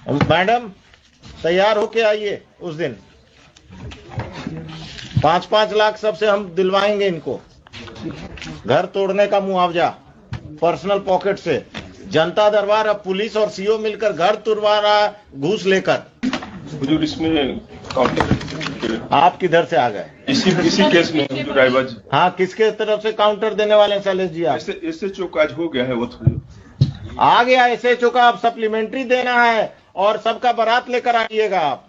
Madam तैयार होके आइए उस दिन। 5-5 लाख सबसे हम दिलवाएंगे इनको, घर तोड़ने का मुआवजा पर्सनल पॉकेट से। जनता दरबार अब पुलिस और सीओ मिलकर घर तुड़वा रहा घूस लेकर। हुजूर इसमें काउंटर आप किधर से आ गए? इसी केस में ड्राइवर जी। हाँ, किसके तरफ से काउंटर देने वाले हैं शैलेश जी? आप एसएचओ का आज हो गया है, वो आ गया एसएचओ का, अब सप्लीमेंट्री देना है और सबका बारात लेकर आइएगा आप।